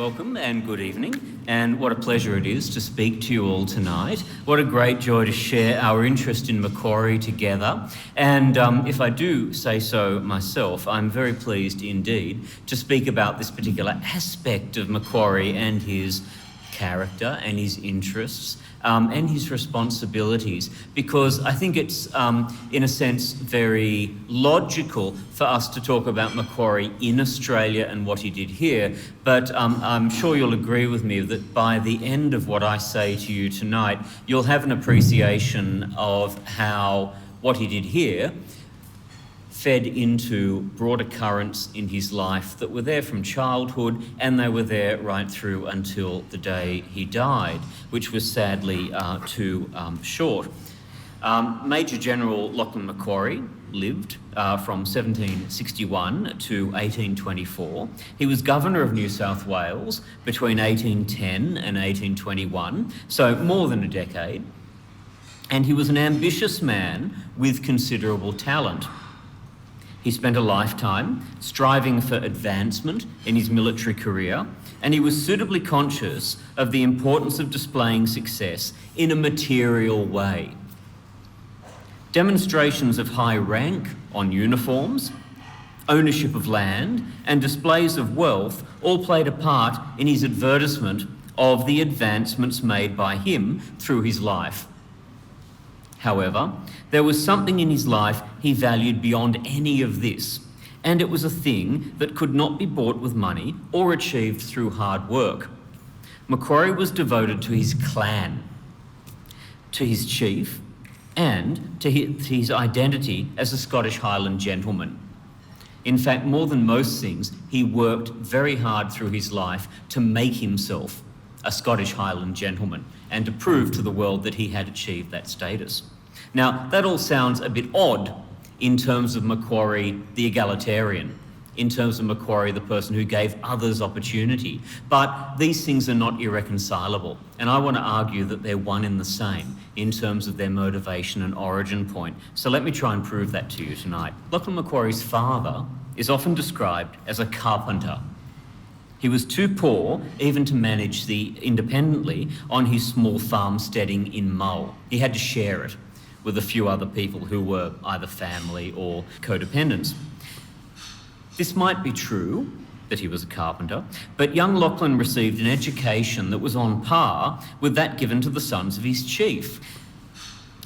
Welcome and good evening, and what a pleasure it is to speak to you all tonight. What a great joy to share our interest in Macquarie together, and if I do say so myself, I'm very pleased indeed to speak about this particular aspect of Macquarie and his character and his interests and his responsibilities, because I think it's, in a sense, very logical for us to talk about Macquarie in Australia and what he did here, but I'm sure you'll agree with me that by the end of what I say to you tonight, you'll have an appreciation of how what he did here fed into broader currents in his life that were there from childhood, and they were there right through until the day he died, which was sadly too short. Major General Lachlan Macquarie lived from 1761 to 1824. He was Governor of New South Wales between 1810 and 1821, so more than a decade. And he was an ambitious man with considerable talent. He spent a lifetime striving for advancement in his military career, and he was suitably conscious of the importance of displaying success in a material way. Demonstrations of high rank on uniforms, ownership of land, and displays of wealth all played a part in his advertisement of the advancements made by him through his life. However, there was something in his life he valued beyond any of this, and it was a thing that could not be bought with money or achieved through hard work. Macquarie was devoted to his clan, to his chief, and to his identity as a Scottish Highland gentleman. In fact, more than most things, he worked very hard through his life to make himself a Scottish Highland gentleman and to prove to the world that he had achieved that status. Now, that all sounds a bit odd in terms of Macquarie the egalitarian, in terms of Macquarie the person who gave others opportunity, but these things are not irreconcilable, and I want to argue that they're one and the same in terms of their motivation and origin point. So let me try and prove that to you tonight. Lachlan Macquarie's father is often described as a carpenter. He was too poor even to manage independently on his small farmsteading in Mull. He had to share it with a few other people who were either family or codependents. This might be true, that he was a carpenter, but young Lachlan received an education that was on par with that given to the sons of his chief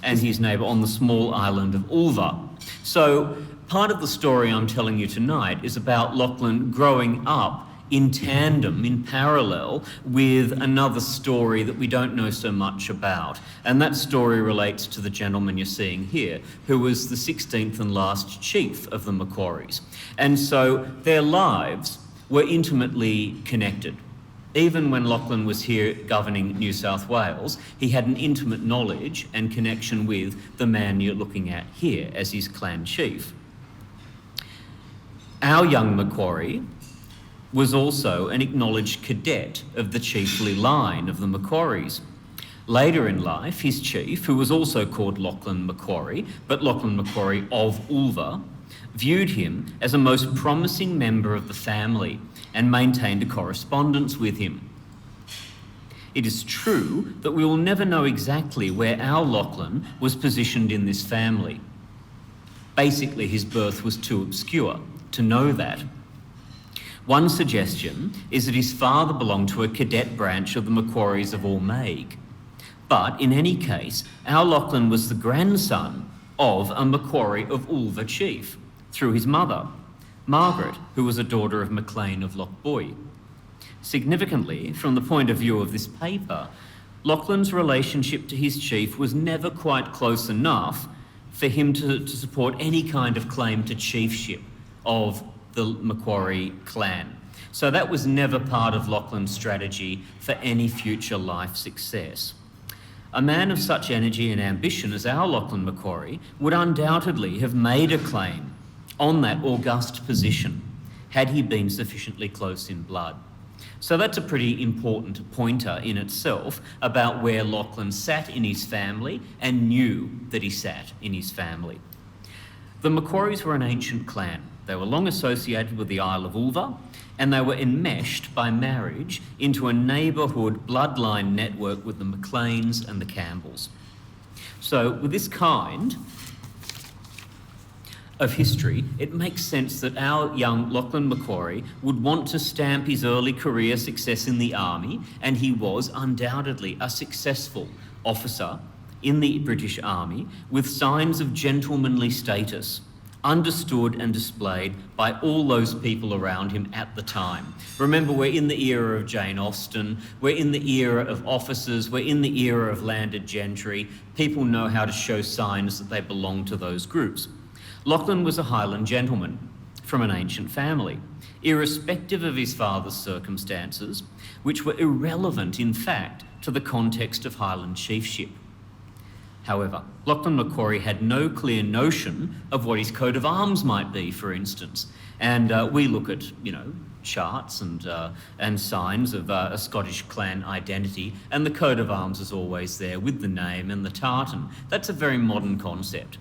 and his neighbour on the small island of Ulva. So part of the story I'm telling you tonight is about Lachlan growing up in tandem, in parallel, with another story that we don't know so much about. And that story relates to the gentleman you're seeing here, who was the 16th and last chief of the Macquaries. And so their lives were intimately connected. Even when Lachlan was here governing New South Wales, he had an intimate knowledge and connection with the man you're looking at here as his clan chief. Our young Macquarie was also an acknowledged cadet of the chiefly line of the Macquaries. Later in life, his chief, who was also called Lachlan Macquarie, but Lachlan Macquarie of Ulva, viewed him as a most promising member of the family and maintained a correspondence with him. It is true that we will never know exactly where our Lachlan was positioned in this family. Basically, his birth was too obscure to know that. One suggestion is that his father belonged to a cadet branch of the Macquaries of Allmaig. But in any case, our Lachlan was the grandson of a Macquarie of Ulva chief through his mother, Margaret, who was a daughter of Maclean of Lochboy. Significantly, from the point of view of this paper, Lachlan's relationship to his chief was never quite close enough for him to support any kind of claim to chiefship of the Macquarie clan. So that was never part of Lachlan's strategy for any future life success. A man of such energy and ambition as our Lachlan Macquarie would undoubtedly have made a claim on that august position had he been sufficiently close in blood. So that's a pretty important pointer in itself about where Lachlan sat in his family and knew that he sat in his family. The Macquaries were an ancient clan. They were long associated with the Isle of Ulva, and they were enmeshed by marriage into a neighbourhood bloodline network with the Macleans and the Campbells. So with this kind of history, it makes sense that our young Lachlan Macquarie would want to stamp his early career success in the army, and he was undoubtedly a successful officer in the British Army with signs of gentlemanly status, understood and displayed by all those people around him at the time. Remember, we're in the era of Jane Austen, we're in the era of officers, we're in the era of landed gentry. People know how to show signs that they belong to those groups. Lachlan was a Highland gentleman from an ancient family, irrespective of his father's circumstances, which were irrelevant, in fact, to the context of Highland chiefship. However, Lachlan Macquarie had no clear notion of what his coat of arms might be, for instance. And we look at, charts and signs of a Scottish clan identity, and the coat of arms is always there with the name and the tartan. That's a very modern concept.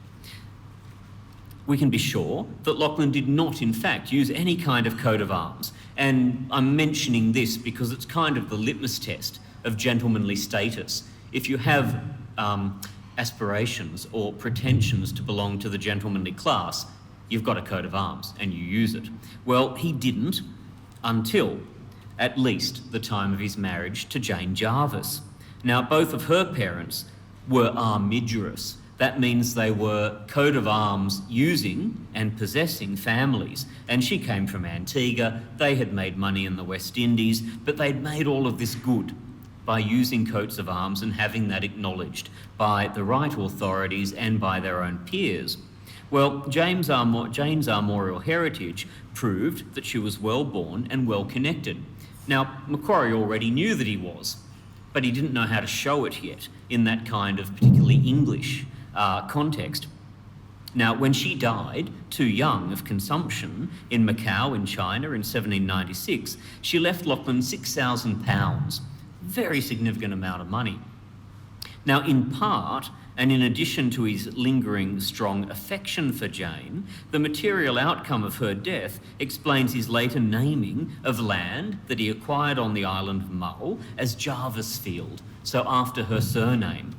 We can be sure that Lachlan did not, in fact, use any kind of coat of arms. And I'm mentioning this because it's kind of the litmus test of gentlemanly status. If you have aspirations or pretensions to belong to the gentlemanly class, you've got a coat of arms and you use it. Well, he didn't until at least the time of his marriage to Jane Jarvis. Now, both of her parents were armigerous. That means they were coat of arms using and possessing families. And she came from Antigua. They had made money in the West Indies, but they'd made all of this good by using coats of arms and having that acknowledged by the right authorities and by their own peers. Well, Jane's armorial heritage proved that she was well-born and well-connected. Now, Macquarie already knew that he was, but he didn't know how to show it yet in that kind of particularly English context. Now, when she died, too young, of consumption in Macau in China in 1796, she left Lachlan £6,000, very significant amount of money. Now, in part, and in addition to his lingering strong affection for Jane, the material outcome of her death explains his later naming of land that he acquired on the island of Mull as Jarvisfield, so after her surname,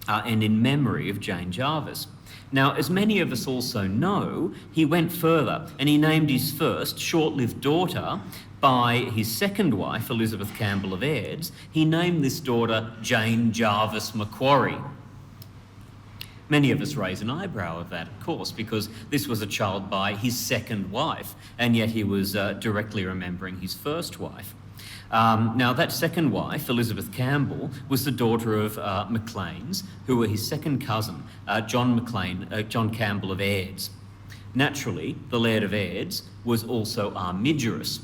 and in memory of Jane Jarvis. Now, as many of us also know, he went further and he named his first short-lived daughter by his second wife, Elizabeth Campbell of Aids. He named this daughter Jane Jarvis Macquarie. Many of us raise an eyebrow at that, of course, because this was a child by his second wife, and yet he was directly remembering his first wife. Now, that second wife, Elizabeth Campbell, was the daughter of Macleans, who were his second cousin, John Campbell of Aids. Naturally, the Laird of Aids was also armigerous.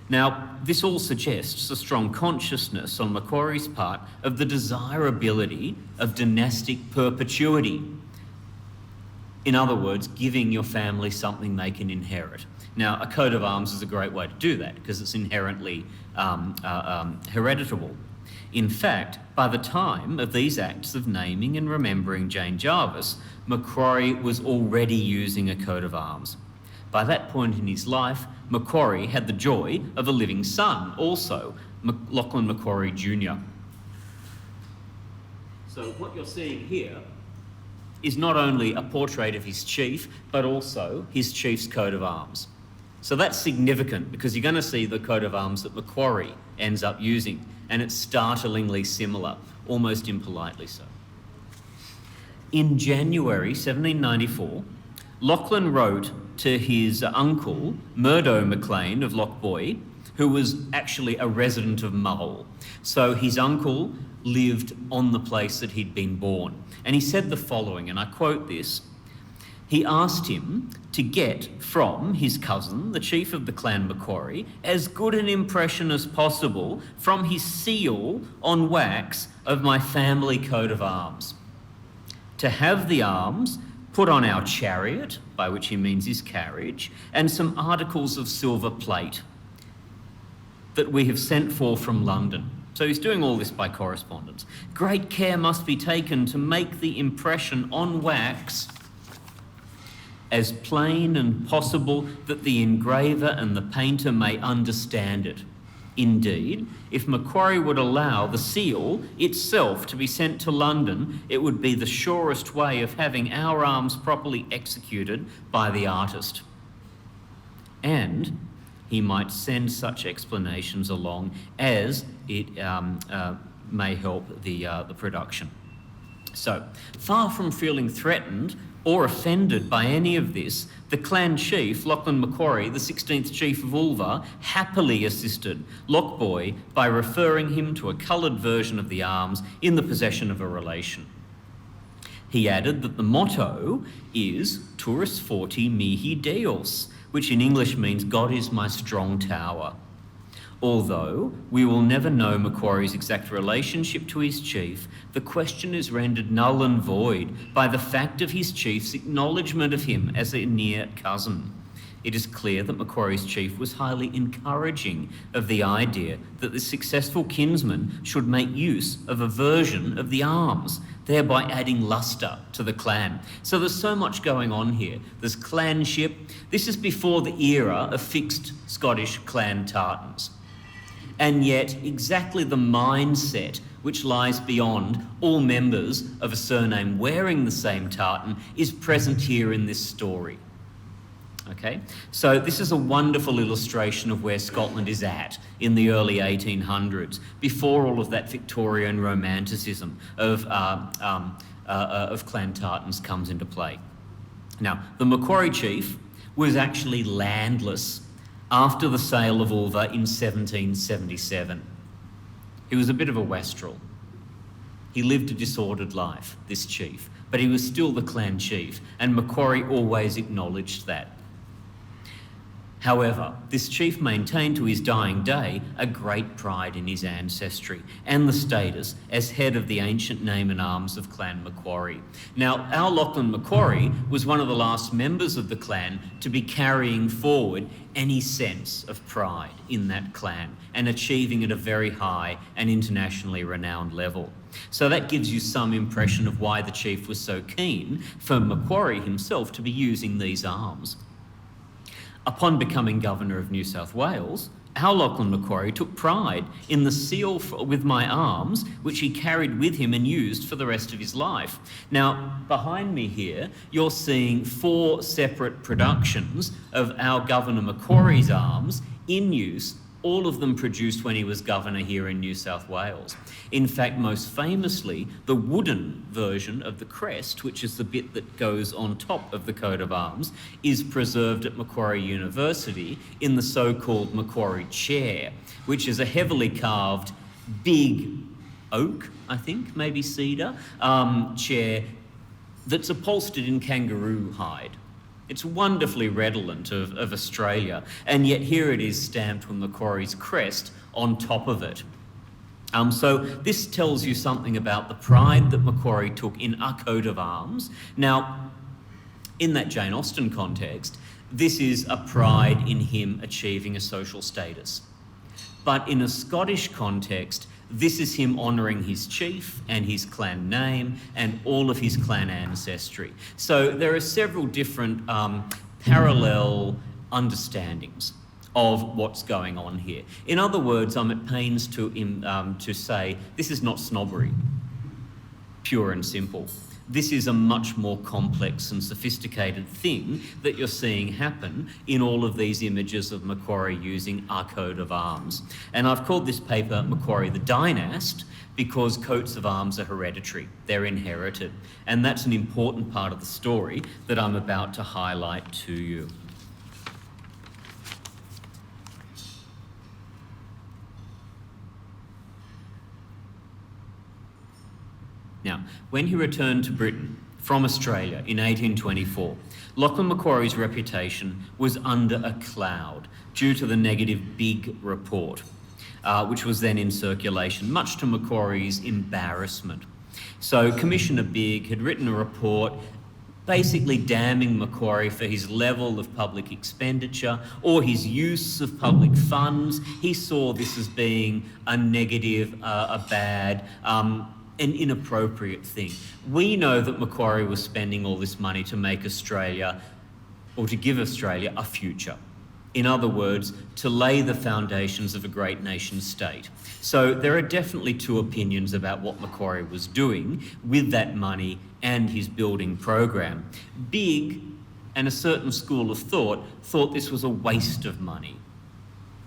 Now, this all suggests a strong consciousness on Macquarie's part of the desirability of dynastic perpetuity. In other words, giving your family something they can inherit. Now, a coat of arms is a great way to do that because it's inherently hereditable. In fact, by the time of these acts of naming and remembering Jane Jarvis, Macquarie was already using a coat of arms. By that point in his life, Macquarie had the joy of a living son, also, Lachlan Macquarie Jr. So what you're seeing here is not only a portrait of his chief, but also his chief's coat of arms. So that's significant because you're going to see the coat of arms that Macquarie ends up using, and it's startlingly similar, almost impolitely so. In January 1794, Lachlan wrote to his uncle, Murdo Maclean of Lochboy, who was actually a resident of Mull. So his uncle lived on the place that he'd been born. And he said the following, and I quote this: he asked him to get from his cousin, the chief of the clan Macquarie, as good an impression as possible from his seal on wax of my family coat of arms. To have the arms put on our chariot, by which he means his carriage, and some articles of silver plate that we have sent for from London. So he's doing all this by correspondence. Great care must be taken to make the impression on wax as plain and possible that the engraver and the painter may understand it. Indeed, if Macquarie would allow the seal itself to be sent to London, it would be the surest way of having our arms properly executed by the artist. And he might send such explanations along as it may help the production. So, far from feeling threatened or offended by any of this, the clan chief, Lachlan Macquarie, the 16th chief of Ulva, happily assisted Lochboy by referring him to a coloured version of the arms in the possession of a relation. He added that the motto is Turris Forti Mihi Deus, which in English means God is my strong tower. Although we will never know Macquarie's exact relationship to his chief, the question is rendered null and void by the fact of his chief's acknowledgement of him as a near cousin. It is clear that Macquarie's chief was highly encouraging of the idea that the successful kinsman should make use of a version of the arms, thereby adding lustre to the clan. So there's so much going on here. There's clanship. This is before the era of fixed Scottish clan tartans. And yet exactly the mindset which lies beyond all members of a surname wearing the same tartan is present here in this story. Okay, so this is a wonderful illustration of where Scotland is at in the early 1800s, before all of that Victorian romanticism of clan tartans comes into play. Now, the Macquarie chief was actually landless after the sale of Ulva in 1777. He was a bit of a wastrel. He lived a disordered life, this chief, but he was still the clan chief, and Macquarie always acknowledged that. However, this chief maintained to his dying day a great pride in his ancestry and the status as head of the ancient name and arms of Clan Macquarie. Now, our Lachlan Macquarie was one of the last members of the clan to be carrying forward any sense of pride in that clan and achieving at a very high and internationally renowned level. So that gives you some impression of why the chief was so keen for Macquarie himself to be using these arms. Upon becoming Governor of New South Wales, our Lachlan Macquarie took pride in the seal with my arms, which he carried with him and used for the rest of his life. Now, behind me here, you're seeing 4 separate productions of our Governor Macquarie's arms in use, all of them produced when he was governor here in New South Wales. In fact, most famously, the wooden version of the crest, which is the bit that goes on top of the coat of arms, is preserved at Macquarie University in the so-called Macquarie chair, which is a heavily carved big oak, I think, maybe cedar, chair that's upholstered in kangaroo hide. It's wonderfully redolent of Australia, and yet here it is stamped with Macquarie's crest on top of it. So this tells you something about the pride that Macquarie took in a coat of arms. Now, in that Jane Austen context, this is a pride in him achieving a social status. But in a Scottish context, this is him honouring his chief and his clan name and all of his clan ancestry. So there are several different parallel understandings of what's going on here. In other words, I'm at pains to say this is not snobbery, pure and simple. This is a much more complex and sophisticated thing that you're seeing happen in all of these images of Macquarie using our coat of arms. And I've called this paper Macquarie the Dynast because coats of arms are hereditary, they're inherited. And that's an important part of the story that I'm about to highlight to you. Now, when he returned to Britain from Australia in 1824, Lachlan Macquarie's reputation was under a cloud due to the negative Big report, which was then in circulation, much to Macquarie's embarrassment. So Commissioner Big had written a report basically damning Macquarie for his level of public expenditure or his use of public funds. He saw this as being a negative, a bad, an inappropriate thing. We know that Macquarie was spending all this money to make Australia or to give Australia a future. In other words, to lay the foundations of a great nation state. So there are definitely two opinions about what Macquarie was doing with that money and his building program. Big, and a certain school of thought this was a waste of money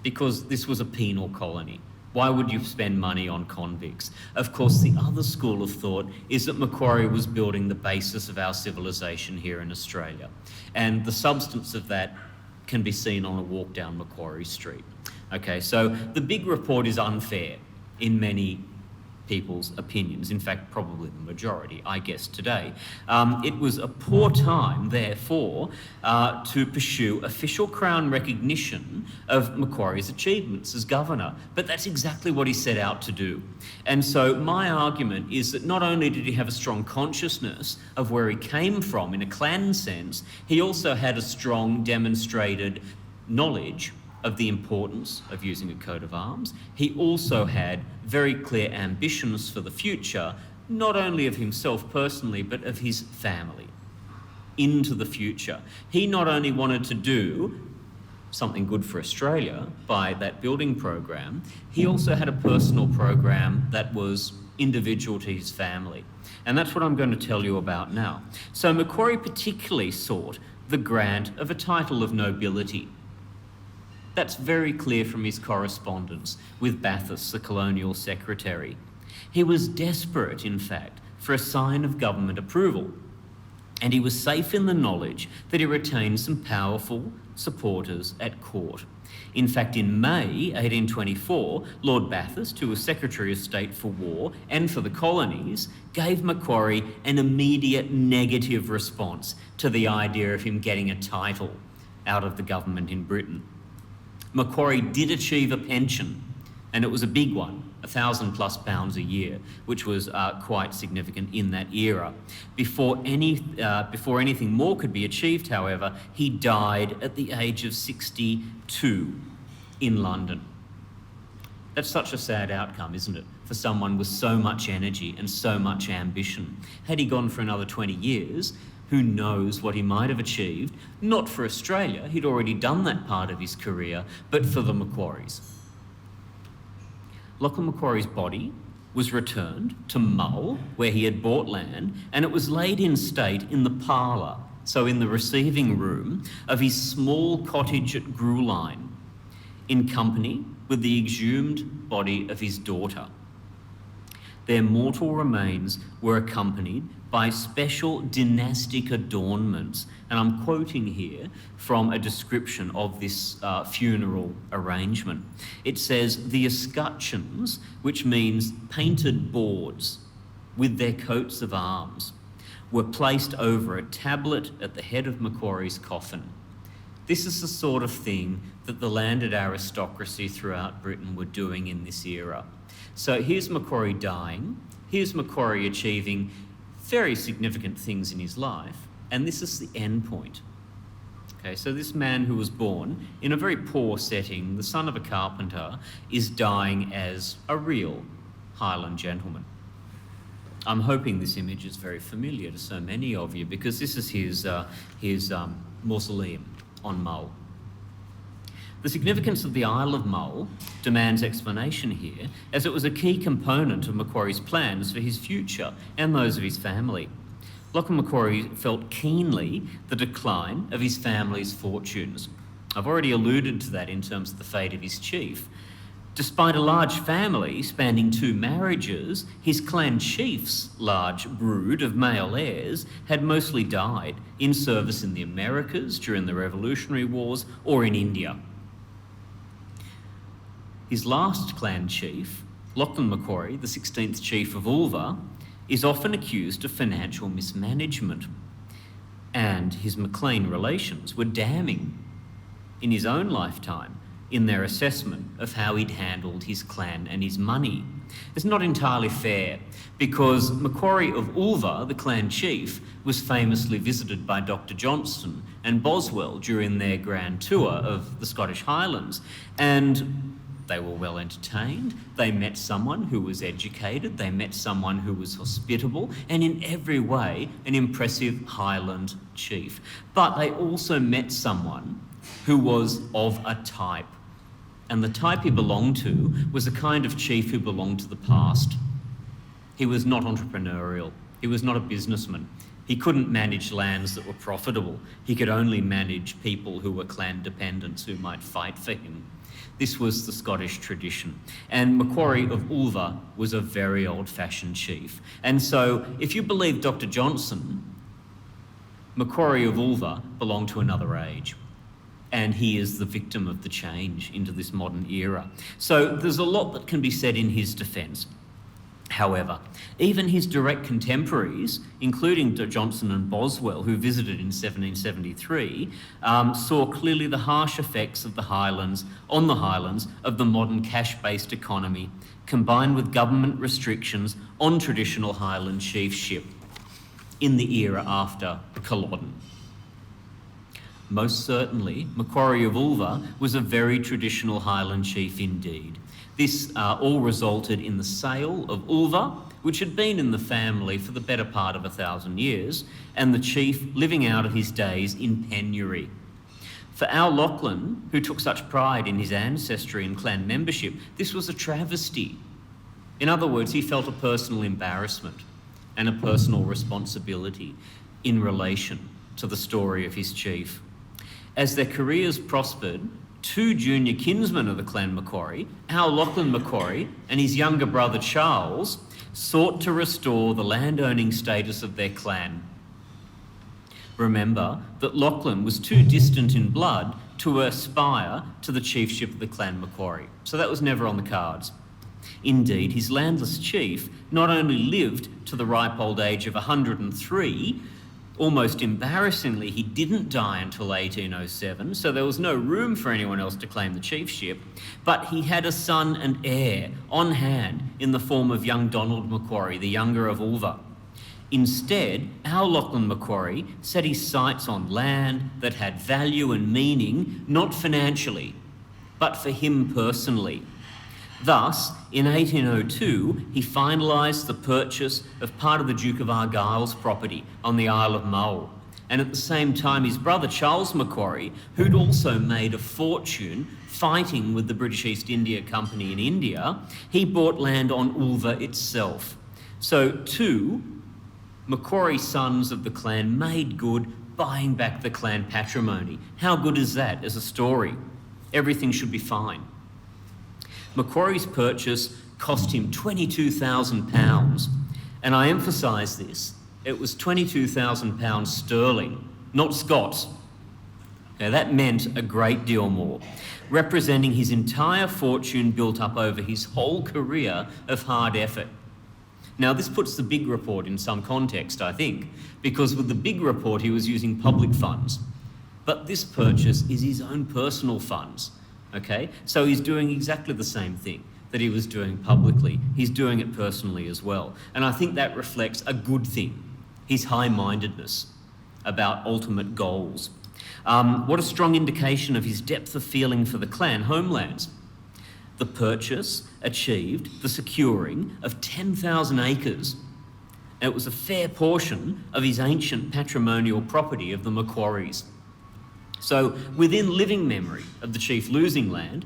because this was a penal colony. Why would you spend money on convicts? Of course, the other school of thought is that Macquarie was building the basis of our civilization here in Australia. And the substance of that can be seen on a walk down Macquarie Street. Okay, so the big report is unfair in many people's opinions, in fact, probably the majority, I guess, today. It was a poor time, therefore, to pursue official Crown recognition of Macquarie's achievements as governor, but that's exactly what he set out to do. And so my argument is that not only did he have a strong consciousness of where he came from in a clan sense, he also had a strong demonstrated knowledge of the importance of using a coat of arms. He also had very clear ambitions for the future, not only of himself personally, but of his family into the future. He not only wanted to do something good for Australia by that building program, he also had a personal program that was individual to his family. And that's what I'm going to tell you about now. So Macquarie particularly sought the grant of a title of nobility. That's very clear from his correspondence with Bathurst, the colonial secretary. He was desperate, in fact, for a sign of government approval, and he was safe in the knowledge that he retained some powerful supporters at court. In fact, in May 1824, Lord Bathurst, who was Secretary of State for War and for the colonies, gave Macquarie an immediate negative response to the idea of him getting a title out of the government in Britain. Macquarie did achieve a pension, and it was a big one, £1,000+ a year, which was quite significant in that era. Before anything more could be achieved, however, he died at the age of 62 in London. That's such a sad outcome, isn't it, for someone with so much energy and so much ambition. Had he gone for another 20 years, who knows what he might have achieved, not for Australia, he'd already done that part of his career, but for the Macquaries. Lachlan Macquarie's body was returned to Mull, where he had bought land, and it was laid in state in the parlour, so in the receiving room of his small cottage at Grewline, in company with the exhumed body of his daughter. Their mortal remains were accompanied by special dynastic adornments. And I'm quoting here from a description of this funeral arrangement. It says, the escutcheons, which means painted boards with their coats of arms, were placed over a tablet at the head of Macquarie's coffin. This is the sort of thing that the landed aristocracy throughout Britain were doing in this era. So here's Macquarie dying, here's Macquarie achieving very significant things in his life, and this is the end point. Okay, so this man who was born in a very poor setting, the son of a carpenter, is dying as a real Highland gentleman. I'm hoping this image is very familiar to so many of you because this is his mausoleum on Mull. The significance of the Isle of Mull demands explanation here, as it was a key component of Macquarie's plans for his future and those of his family. Lachlan Macquarie felt keenly the decline of his family's fortunes. I've already alluded to that in terms of the fate of his chief. Despite a large family spanning 2 marriages, his clan chief's large brood of male heirs had mostly died in service in the Americas during the Revolutionary Wars or in India. His last clan chief, Lachlan Macquarie, the 16th chief of Ulva, is often accused of financial mismanagement, and his Maclean relations were damning in his own lifetime in their assessment of how he'd handled his clan and his money. It's not entirely fair because Macquarie of Ulva, the clan chief, was famously visited by Dr. Johnson and Boswell during their grand tour of the Scottish Highlands, and They were well entertained, they met someone who was educated, they met someone who was hospitable, and in every way an impressive Highland chief. But they also met someone who was of a type. And the type he belonged to was a kind of chief who belonged to the past. He was not entrepreneurial, he was not a businessman. He couldn't manage lands that were profitable. He could only manage people who were clan dependents who might fight for him. This was the Scottish tradition. And Macquarie of Ulva was a very old-fashioned chief. And so, if you believe Dr. Johnson, Macquarie of Ulva belonged to another age. And he is the victim of the change into this modern era. So there's a lot that can be said in his defence. However, even his direct contemporaries, including Johnson and Boswell, who visited in 1773, saw clearly the harsh effects of the Highlands of the modern cash-based economy, combined with government restrictions on traditional Highland chiefship in the era after Culloden. Most certainly, Macquarie of Ulva was a very traditional Highland chief indeed. This all resulted in the sale of Ulva, which had been in the family for the better part of 1,000 years, and the chief living out of his days in penury. For Al Lachlan, who took such pride in his ancestry and clan membership, this was a travesty. In other words, he felt a personal embarrassment and a personal responsibility in relation to the story of his chief. As their careers prospered, two junior kinsmen of the clan Macquarie, Al Lachlan Macquarie and his younger brother Charles, sought to restore the landowning status of their clan. Remember that Lachlan was too distant in blood to aspire to the chiefship of the clan Macquarie, so that was never on the cards. Indeed, his landless chief not only lived to the ripe old age of 103, almost embarrassingly, he didn't die until 1807, so there was no room for anyone else to claim the chiefship, but he had a son and heir on hand in the form of young Donald Macquarie, the younger of Ulva. Instead, Al Lachlan Macquarie set his sights on land that had value and meaning, not financially, but for him personally. Thus, in 1802, he finalised the purchase of part of the Duke of Argyll's property on the Isle of Mull. And at the same time, his brother Charles Macquarie, who'd also made a fortune fighting with the British East India Company in India, he bought land on Ulva itself. So two Macquarie sons of the clan made good buying back the clan patrimony. How good is that as a story? Everything should be fine. Macquarie's purchase cost him £22,000, and I emphasise this, it was £22,000 sterling, not Scots. Now that meant a great deal more, representing his entire fortune built up over his whole career of hard effort. Now this puts the big report in some context, I think, because with the big report he was using public funds, but this purchase is his own personal funds. Okay, so he's doing exactly the same thing that he was doing publicly. He's doing it personally as well. And I think that reflects a good thing, his high-mindedness about ultimate goals. What a strong indication of his depth of feeling for the clan homelands. The purchase achieved the securing of 10,000 acres. And it was a fair portion of his ancient patrimonial property of the Macquaries. So within living memory of the chief losing land,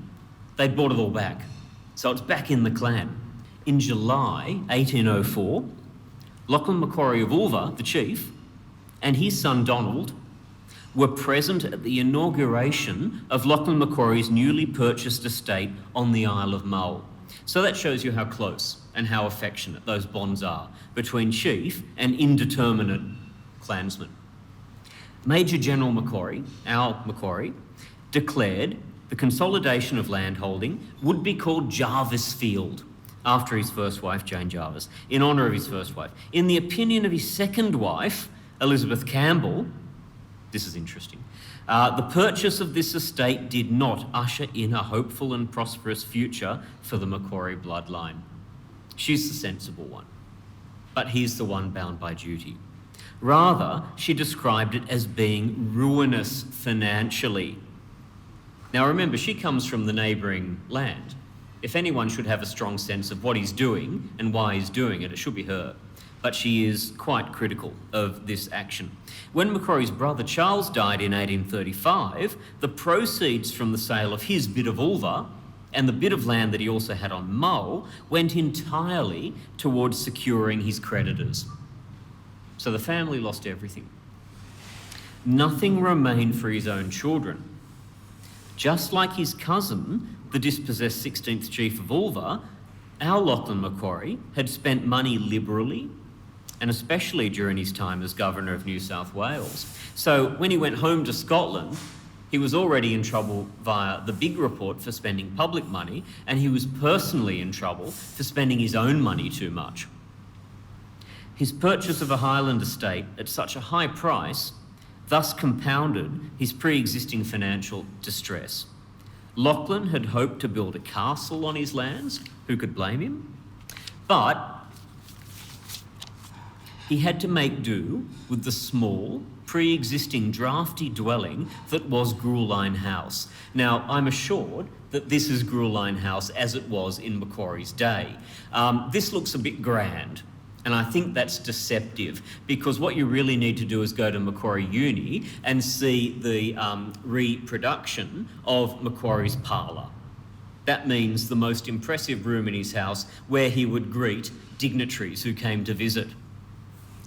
they bought it all back. So it's back in the clan. In July 1804, Lachlan Macquarie of Ulva, the chief, and his son Donald were present at the inauguration of Lachlan Macquarie's newly purchased estate on the Isle of Mull. So that shows you how close and how affectionate those bonds are between chief and indeterminate clansmen. Major General Macquarie, Al Macquarie, declared the consolidation of landholding would be called Jarvis Field, after his first wife, Jane Jarvis, in honour of his first wife. In the opinion of his second wife, Elizabeth Campbell, this is interesting, the purchase of this estate did not usher in a hopeful and prosperous future for the Macquarie bloodline. She's the sensible one, but he's the one bound by duty. Rather, she described it as being ruinous financially. Now remember, she comes from the neighbouring land. If anyone should have a strong sense of what he's doing and why he's doing it, it should be her. But she is quite critical of this action. When Macquarie's brother Charles died in 1835, the proceeds from the sale of his bit of Ulva and the bit of land that he also had on Mull went entirely towards securing his creditors. So the family lost everything. Nothing remained for his own children. Just like his cousin, the dispossessed 16th Chief of Ulva, our Lachlan Macquarie had spent money liberally, and especially during his time as Governor of New South Wales. So when he went home to Scotland, he was already in trouble via the big report for spending public money, and he was personally in trouble for spending his own money too much. His purchase of a Highland estate at such a high price thus compounded his pre-existing financial distress. Lachlan had hoped to build a castle on his lands. Who could blame him? But he had to make do with the small, pre-existing drafty dwelling that was Grueline House. Now, I'm assured that this is Grueline House as it was in Macquarie's day. This looks a bit grand, and I think that's deceptive, because what you really need to do is go to Macquarie Uni and see the reproduction of Macquarie's parlour. That means the most impressive room in his house where he would greet dignitaries who came to visit.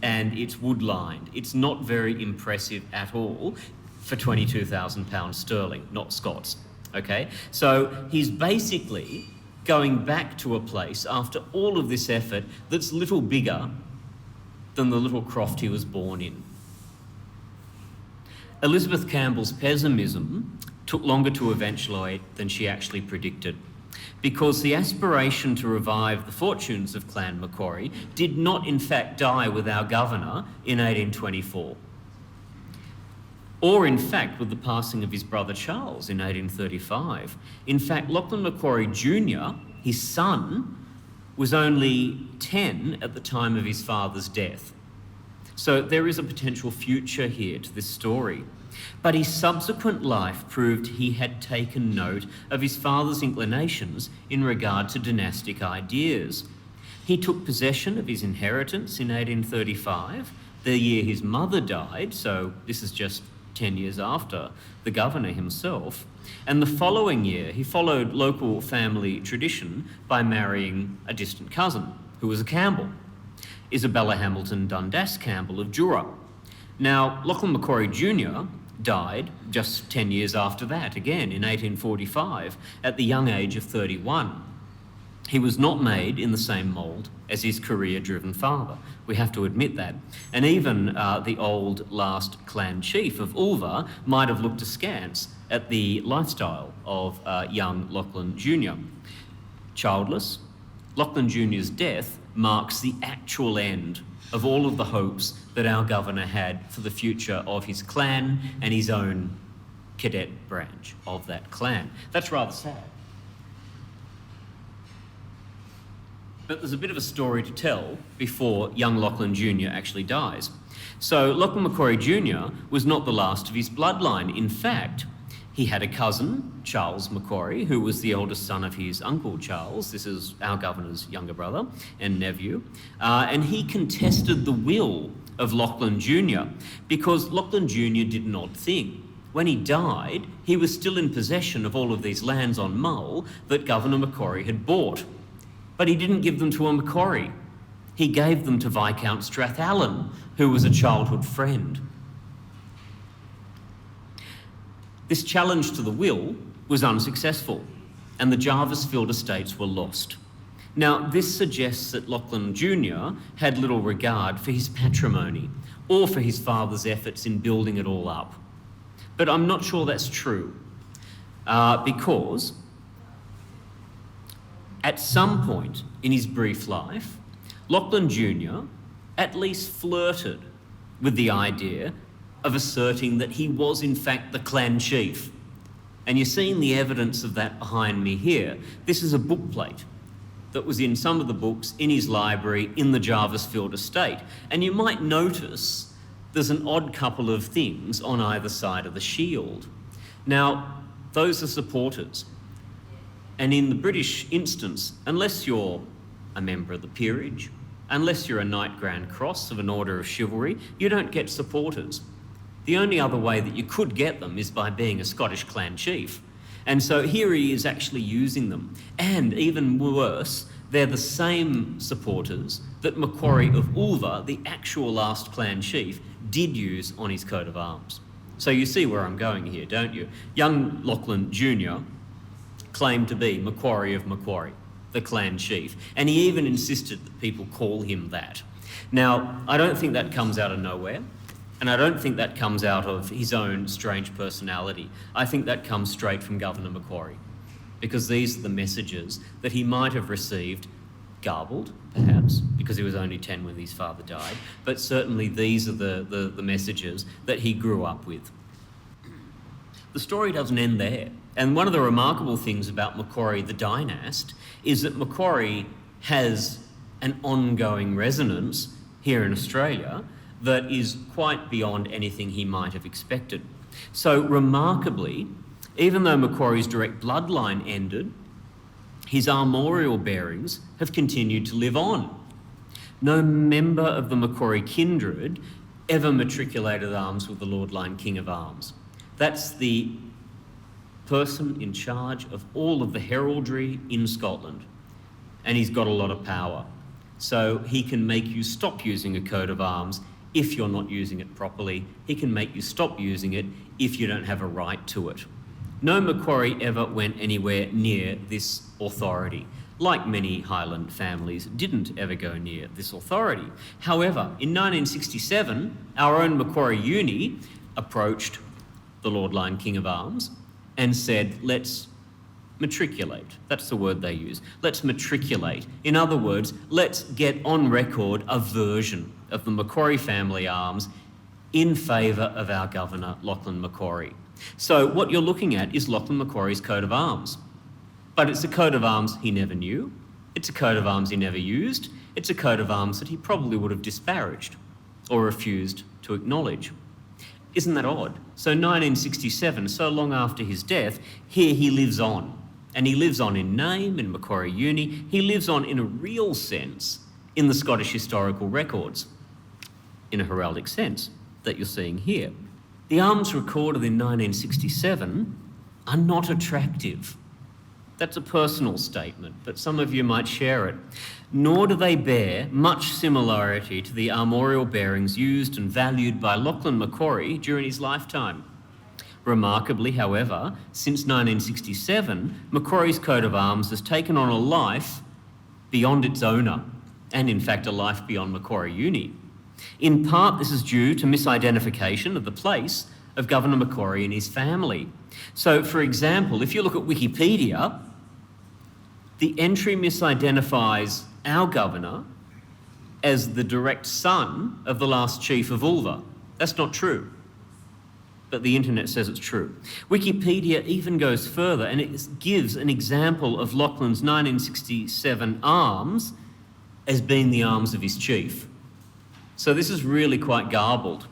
And it's wood-lined. It's not very impressive at all for £22,000 sterling, not Scots, okay? So he's basically going back to a place after all of this effort that's little bigger than the little croft he was born in. Elizabeth Campbell's pessimism took longer to eventuate than she actually predicted, because the aspiration to revive the fortunes of Clan Macquarie did not in fact die with our governor in 1824, or in fact with the passing of his brother Charles in 1835. In fact, Lachlan Macquarie Jr., his son, was only 10 at the time of his father's death. So there is a potential future here to this story. But his subsequent life proved he had taken note of his father's inclinations in regard to dynastic ideas. He took possession of his inheritance in 1835, the year his mother died, so this is just 10 years after the governor himself. And the following year, he followed local family tradition by marrying a distant cousin, who was a Campbell, Isabella Hamilton Dundas Campbell of Jura. Now, Lachlan Macquarie Jr. died just 10 years after that, again in 1845, at the young age of 31. He was not made in the same mould as his career-driven father. We have to admit that. And even the old last clan chief of Ulva might have looked askance at the lifestyle of young Lachlan Jr. Childless, Lachlan Jr.'s death marks the actual end of all of the hopes that our governor had for the future of his clan and his own cadet branch of that clan. That's rather sad. But there's a bit of a story to tell before young Lachlan Jr. actually dies. So Lachlan Macquarie Jr. was not the last of his bloodline. In fact, he had a cousin, Charles Macquarie, who was the eldest son of his uncle Charles. This is our governor's younger brother and nephew. And he contested the will of Lachlan Jr. because Lachlan Jr. did an odd thing. When he died, he was still in possession of all of these lands on Mull that Governor Macquarie had bought. But he didn't give them to a Macquarie. He gave them to Viscount Strathallan, who was a childhood friend. This challenge to the will was unsuccessful, and the Jervisfield estates were lost. Now, this suggests that Lachlan Jr. had little regard for his patrimony or for his father's efforts in building it all up. But I'm not sure that's true, because at some point in his brief life, Lachlan Jr. at least flirted with the idea of asserting that he was in fact the clan chief. And you're seeing the evidence of that behind me here. This is a bookplate that was in some of the books in his library in the Jervisfield estate. And you might notice there's an odd couple of things on either side of the shield. Now, those are supporters. And in the British instance, unless you're a member of the peerage, unless you're a Knight Grand Cross of an Order of Chivalry, you don't get supporters. The only other way that you could get them is by being a Scottish clan chief. And so here he is actually using them. And even worse, they're the same supporters that Macquarie of Ulva, the actual last clan chief, did use on his coat of arms. So you see where I'm going here, don't you? Young Lachlan Jr. claimed to be Macquarie of Macquarie, the clan chief, and he even insisted that people call him that. Now, I don't think that comes out of nowhere, and I don't think that comes out of his own strange personality. I think that comes straight from Governor Macquarie, because these are the messages that he might have received, garbled, perhaps, because he was only 10 when his father died, but certainly these are the messages that he grew up with. The story doesn't end there. And one of the remarkable things about Macquarie the Dynast is that Macquarie has an ongoing resonance here in Australia that is quite beyond anything he might have expected. So remarkably, even though Macquarie's direct bloodline ended, his armorial bearings have continued to live on. No member of the Macquarie kindred ever matriculated arms with the Lord Lion King of Arms. That's the person in charge of all of the heraldry in Scotland, and he's got a lot of power. So he can make you stop using a coat of arms if you're not using it properly. He can make you stop using it if you don't have a right to it. No Macquarie ever went anywhere near this authority, like many Highland families didn't ever go near this authority. However, in 1967, our own Macquarie Uni approached the Lord Lion King of Arms and said, let's matriculate. That's the word they use. Let's matriculate. In other words, let's get on record a version of the Macquarie family arms in favour of our governor, Lachlan Macquarie. So what you're looking at is Lachlan Macquarie's coat of arms. But it's a coat of arms he never knew. It's a coat of arms he never used. It's a coat of arms that he probably would have disparaged or refused to acknowledge. Isn't that odd? So 1967, so long after his death, here he lives on. And he lives on in name in Macquarie Uni. He lives on in a real sense in the Scottish historical records, in a heraldic sense that you're seeing here. The arms recorded in 1967 are not attractive. That's a personal statement, but some of you might share it. Nor do they bear much similarity to the armorial bearings used and valued by Lachlan Macquarie during his lifetime. Remarkably, however, since 1967, Macquarie's coat of arms has taken on a life beyond its owner, and in fact a life beyond Macquarie Uni. In part, this is due to misidentification of the place of Governor Macquarie and his family. So, for example, if you look at Wikipedia, the entry misidentifies our governor as the direct son of the last chief of Ulva. That's not true, but the internet says it's true. Wikipedia even goes further and it gives an example of Lachlan's 1967 arms as being the arms of his chief. So this is really quite garbled.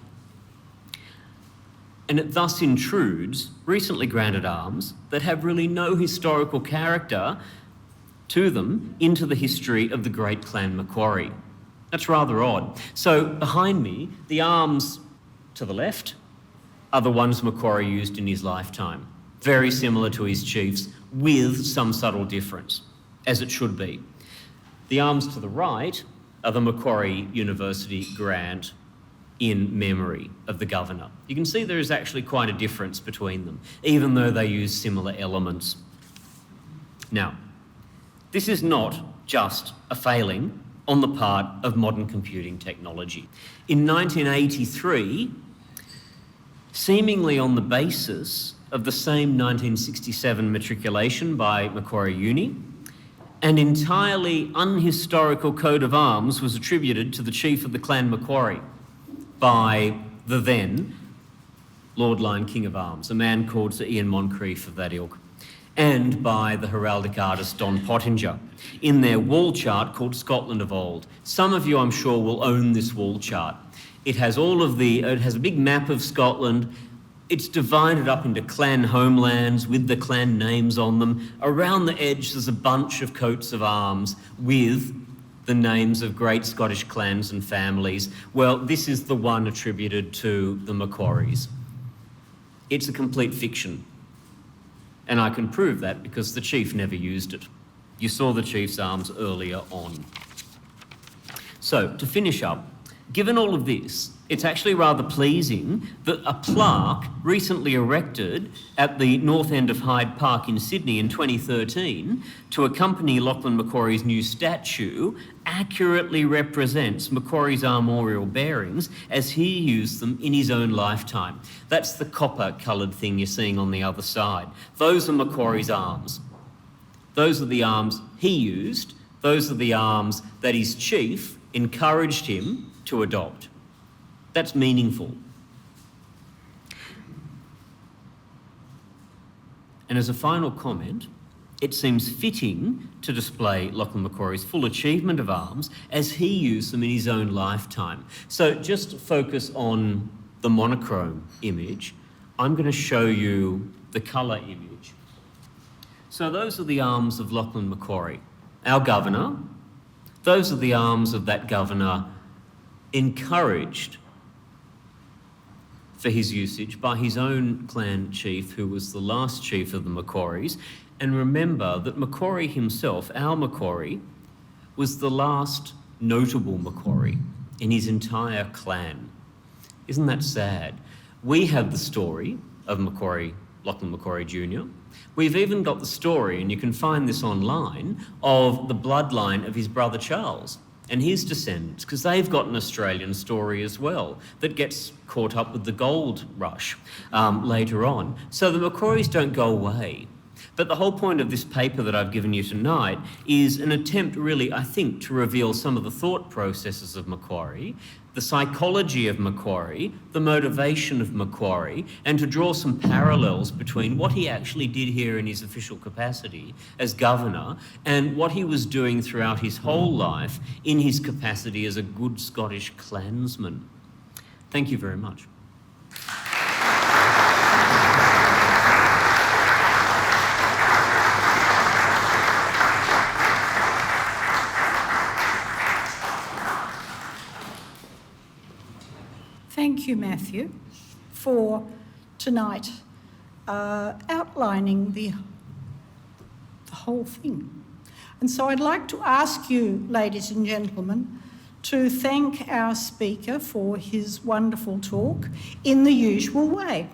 And it thus intrudes recently granted arms that have really no historical character to them into the history of the great clan Macquarie. That's rather odd. So behind me, the arms to the left are the ones Macquarie used in his lifetime. Very similar to his chiefs, with some subtle difference, as it should be. The arms to the right are the Macquarie University grant in memory of the governor. You can see there is actually quite a difference between them, even though they use similar elements. Now, this is not just a failing on the part of modern computing technology. In 1983, seemingly on the basis of the same 1967 matriculation by Macquarie Uni, an entirely unhistorical coat of arms was attributed to the chief of the clan Macquarie by the then Lord Lion King of Arms, a man called Sir Ian Moncrieff of that ilk, and by the heraldic artist Don Pottinger in their wall chart called Scotland of Old. Some of you, I'm sure, will own this wall chart. It has a big map of Scotland, It's divided up into clan homelands with the clan names on them. Around the edge, there's a bunch of coats of arms with the names of great Scottish clans and families. Well, this is the one attributed to the Macquaries. It's a complete fiction. And I can prove that because the chief never used it. You saw the chief's arms earlier on. So, to finish up, given all of this, it's actually rather pleasing that a plaque recently erected at the north end of Hyde Park in Sydney in 2013 to accompany Lachlan Macquarie's new statue accurately represents Macquarie's armorial bearings as he used them in his own lifetime. That's the copper-coloured thing you're seeing on the other side. Those are Macquarie's arms. Those are the arms he used. Those are the arms that his chief encouraged him to adopt. That's meaningful. And as a final comment, it seems fitting to display Lachlan Macquarie's full achievement of arms as he used them in his own lifetime. So just focus on the monochrome image. I'm going to show you the colour image. So those are the arms of Lachlan Macquarie, our governor. Those are the arms of that governor encouraged for his usage by his own clan chief, who was the last chief of the Macquaries. And remember that Macquarie himself, our Macquarie, was the last notable Macquarie in his entire clan. Isn't that sad? We have the story of Macquarie, Lachlan Macquarie Jr. We've even got the story, and you can find this online, of the bloodline of his brother Charles and his descendants, because they've got an Australian story as well that gets caught up with the gold rush later on. So the Macquaries don't go away. But the whole point of this paper that I've given you tonight is an attempt really, I think, to reveal some of the thought processes of Macquarie, the psychology of Macquarie, the motivation of Macquarie, and to draw some parallels between what he actually did here in his official capacity as governor and what he was doing throughout his whole life in his capacity as a good Scottish clansman. Thank you very much. Thank you, Matthew, for tonight outlining the whole thing. And so I'd like to ask you, ladies and gentlemen, to thank our speaker for his wonderful talk in the usual way.